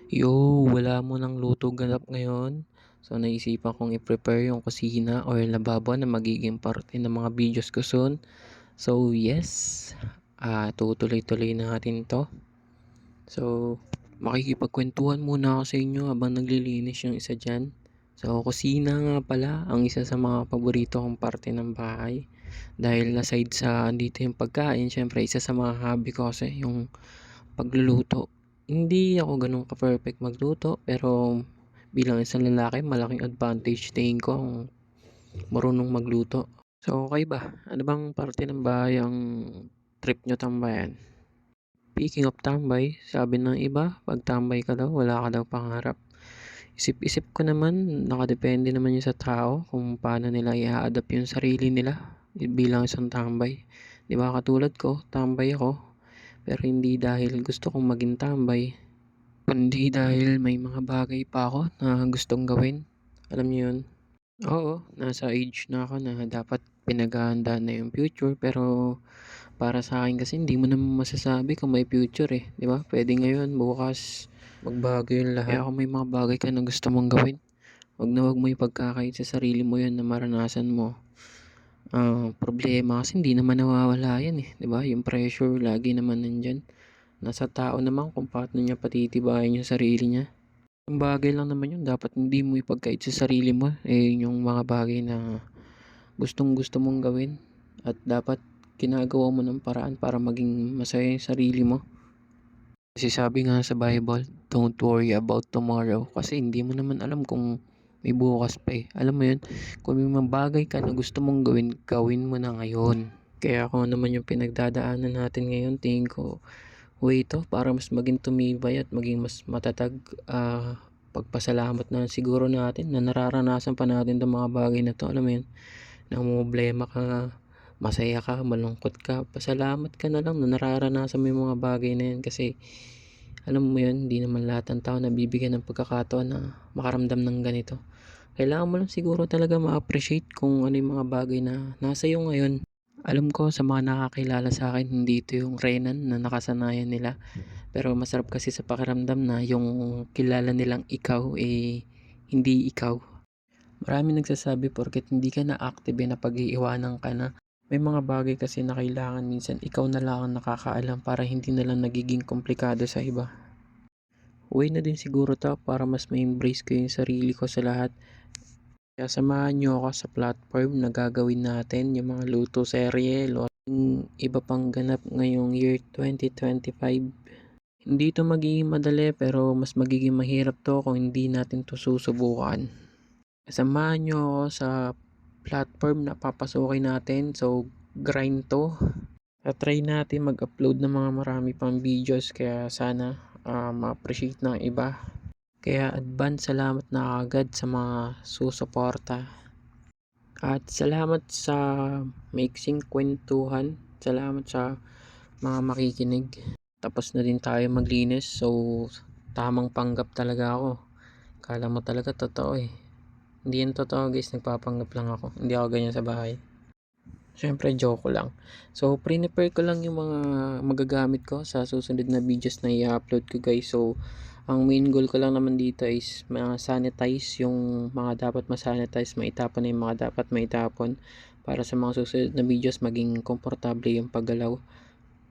Yo, wala mo ng luto ganap ngayon. So naisipan kong i-prepare yung kusina or lababo na magiging parte ng mga videos ko soon. So yes, tutuloy-tuloy na natin to. So makikipagkwentuhan muna ako sa inyo habang naglilinis yung isa dyan. So kusina nga pala ang isa sa mga paborito kong parte ng bahay. Dahil aside sa andito yung pagkain, syempre isa sa mga hobby ko kasi yung pagluluto. Hindi ako ganun ka-perfect magluto, pero bilang isang lalaki, malaking advantage tingin ko kung marunong magluto. So, okay ba? Ano bang parte ng bahay ang trip nyo tambayan? Speaking of tambay, sabi ng iba, pag tambay ka daw, wala ka daw pangarap. Isip-isip ko naman, nakadepende naman yun sa tao kung paano nila i-adapt yung sarili nila bilang isang tambay. Di ba katulad ko, tambay ako, pero hindi dahil gusto kong maging tambay, kundi dahil may mga bagay pa ako na gustong gawin. Alam niyo yun? Oo, nasa age na ako na dapat pinaghahandaan na yung future, pero para sa akin kasi hindi mo naman masasabi kung may future eh, 'di ba? Pwede ngayon, bukas magbago yung lahat. Kaya kung may mga bagay ka na gusto mong gawin, wag mo ipagkakait sa sarili mo yun na maranasan mo. Problema kasi hindi naman nawawala yan eh, 'di ba? Yung pressure lagi naman nandyan. Nasa tao naman kung paano niya patitibayin yung sarili niya. Ang bagay lang naman yun, dapat hindi mo ipagkait sa sarili mo eh yung mga bagay na gustong gusto mong gawin, at dapat ginagawa mo ng paraan para maging masaya yung sarili mo. Kasi sabi nga sa Bible, don't worry about tomorrow, kasi hindi mo naman alam kung may bukas pa eh. Alam mo yun, kung may mga bagay ka na gusto mong gawin, gawin mo na ngayon. Kaya kung ano naman yung pinagdadaanan natin ngayon, tingin ko way ito para mas maging tumibay at maging mas matatag. Pagpasalamat na siguro natin na nararanasan pa natin itong mga bagay na to. Alam mo yun, namumblema ka, masaya ka, malungkot ka, pasalamat ka na lang na nararanasan mo yung mga bagay na yan. Kasi alam mo yun, hindi naman lahat ng tao nabibigyan ng pagkakataon na makaramdam ng ganito. Kailangan mo lang siguro talaga ma-appreciate kung ano yung mga bagay na nasa iyo ngayon. Alam ko sa mga nakakilala sa akin, hindi ito yung Renan na nakasanayan nila. Pero masarap kasi sa pakiramdam na yung kilala nilang ikaw eh hindi ikaw. Marami nagsasabi porket hindi ka na active na pag-iiwanan ka na. May mga bagay kasi na kailangan minsan ikaw na lang ang nakakaalam para hindi na lang nagiging komplikado sa iba. Way na din siguro to para mas ma-embrace ko yung sarili ko sa lahat. Kaya samahan nyo ako sa platform na gagawin natin yung mga luto serye, yung iba pang ganap ngayong year 2025. Hindi ito magiging madali pero mas magiging mahirap to kung hindi natin to susubukan. Samahan nyo ako sa platform na papasukin natin. So, grind to. Try natin mag-upload ng mga marami pang videos kaya sana ma-appreciate ng iba. Kaya advance salamat na agad sa mga susuporta. At salamat sa maiksing kwentuhan. Salamat sa mga makikinig. Tapos na din tayo maglinis. So, tamang panggap talaga ako. Kala mo talaga totoo eh. Hindi yan totoo guys, nagpapanggap lang ako. Hindi ako ganyan sa bahay. Siyempre joke lang. So prepare ko lang yung mga magagamit ko sa susunod na videos na i-upload ko guys. So ang main goal ko lang naman dito is ma-sanitize yung mga dapat ma-sanitize, maitapon na yung mga dapat maitapon, para sa mga susunod na videos maging komportable yung paggalaw.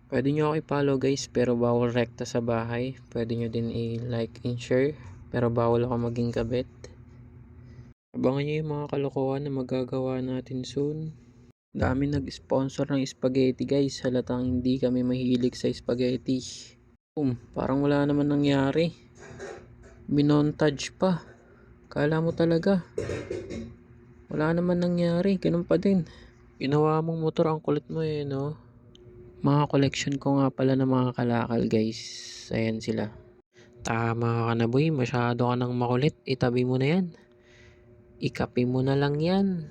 Pwede nyo ako i-follow guys, pero bawal rekta sa bahay. Pwede nyo din i-like and share, pero bawal ako maging kabit. Abangan nyo yung mga kalokohan na magagawa natin soon. Dami nag-sponsor ng spaghetti guys. Halatang hindi kami mahilig sa spaghetti. Parang wala naman nangyari. Minontage pa. Kala mo talaga wala naman nangyari. Ganun pa din. Ginawa mong motor, ang kulit mo eh, no? Mga collection ko nga pala ng mga kalakal guys. Ayan sila. Tama ka na boy. Masyado ka nang makulit. Itabi mo na yan. Ikapi mo na lang yan.